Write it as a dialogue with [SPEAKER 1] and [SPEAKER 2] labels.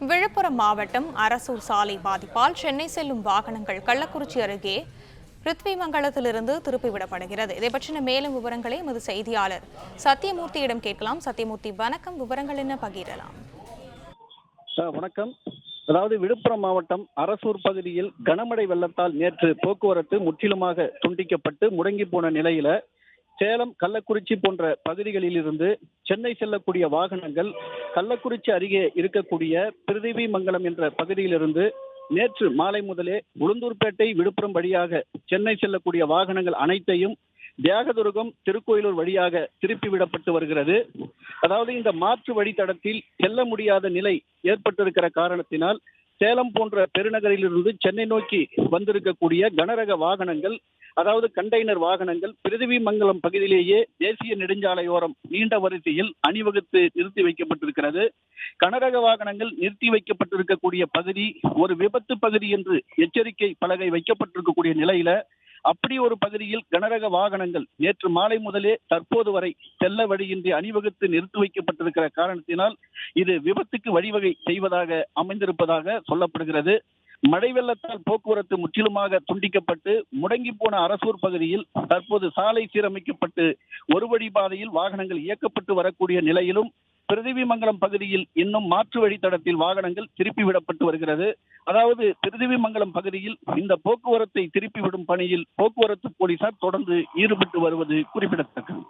[SPEAKER 1] விழுப்புரம் மாவட்டம் அரசூர் சாலை பாதிப்பால் சென்னை செல்லும் வாகனங்கள் கள்ளக்குறிச்சி அருகே பிருத்விமங்கலத்திலிருந்து திருப்பிவிடப்படுகிறது. இதை பற்றின மேலும் விவரங்களை எமது செய்தியாளர் சத்தியமூர்த்தியிடம் கேட்கலாம். சத்தியமூர்த்தி, வணக்கம். விவரங்கள் என்ன பகிரலாம்?
[SPEAKER 2] வணக்கம். அதாவது விழுப்புரம் மாவட்டம் அரசூர் பகுதியில் கனமழை வெள்ளத்தால் நேற்று போக்குவரத்து முற்றிலுமாக துண்டிக்கப்பட்டு முடங்கி போன நிலையில சேலம், கள்ளக்குறிச்சி போன்ற பகுதிகளில் இருந்து சென்னை செல்லக்கூடிய வாகனங்கள் கள்ளக்குறிச்சி அருகே இருக்கக்கூடிய பிருதிவிமங்கலம் என்ற பகுதியிலிருந்து நேற்று மாலை முதலே உளுந்தூர்பேட்டை, விழுப்புரம் வழியாக சென்னை செல்லக்கூடிய வாகனங்கள் அனைத்தையும் தியாகதுருகம், திருக்கோயிலூர் வழியாக திருப்பி விடப்பட்டு வருகிறது. அதாவது இந்த மாற்று வழித்தடத்தில் செல்ல முடியாத நிலை ஏற்பட்டிருக்கிற காரணத்தினால் சேலம் போன்ற பெருநகரிலிருந்து சென்னை நோக்கி வந்திருக்கக்கூடிய கனரக வாகனங்கள், அதாவது கண்டெய்னர் வாகனங்கள் பிருதிவிமங்கலம் பகுதியிலேயே தேசிய நெடுஞ்சாலையோரம் நீண்ட வரிசையில் அணிவகுத்து நிறுத்தி வைக்கப்பட்டிருக்கிறது. கனரக வாகனங்கள் நிறுத்தி வைக்கப்பட்டிருக்கக்கூடிய பகுதி ஒரு விபத்து பகுதி என்று எச்சரிக்கை பலகை வைக்கப்பட்டிருக்கக்கூடிய நிலையில அப்படி ஒரு பகுதியில் கனரக வாகனங்கள் நேற்று மாலை முதலே தற்போது வரை செல்ல வழியின்றி அணிவகுத்து நிறுத்தி வைக்கப்பட்டிருக்கிற காரணத்தினால் இது விபத்துக்கு வழிவகை செய்வதாக அமைந்திருப்பதாக சொல்லப்படுகிறது. மழை வெள்ளத்தால் போக்குவரத்து முற்றிலுமாக துண்டிக்கப்பட்டு முடங்கி போன அரசூர் பகுதியில் தற்போது சாலை சீரமைக்கப்பட்டு ஒரு வழி பாதையில் வாகனங்கள் இயக்கப்பட்டு வரக்கூடிய நிலையிலும் பிருதிவிமங்கலம் பகுதியில் இன்னும் மாற்று வழித்தடத்தில் வாகனங்கள் திருப்பிவிடப்பட்டு வருகிறது. அதாவது பிருதிவிமங்கலம் பகுதியில் இந்த போக்குவரத்தை திருப்பிவிடும் பணியில் போக்குவரத்து போலீசார் தொடர்ந்து ஈடுபட்டு வருவது குறிப்பிடத்தக்கது.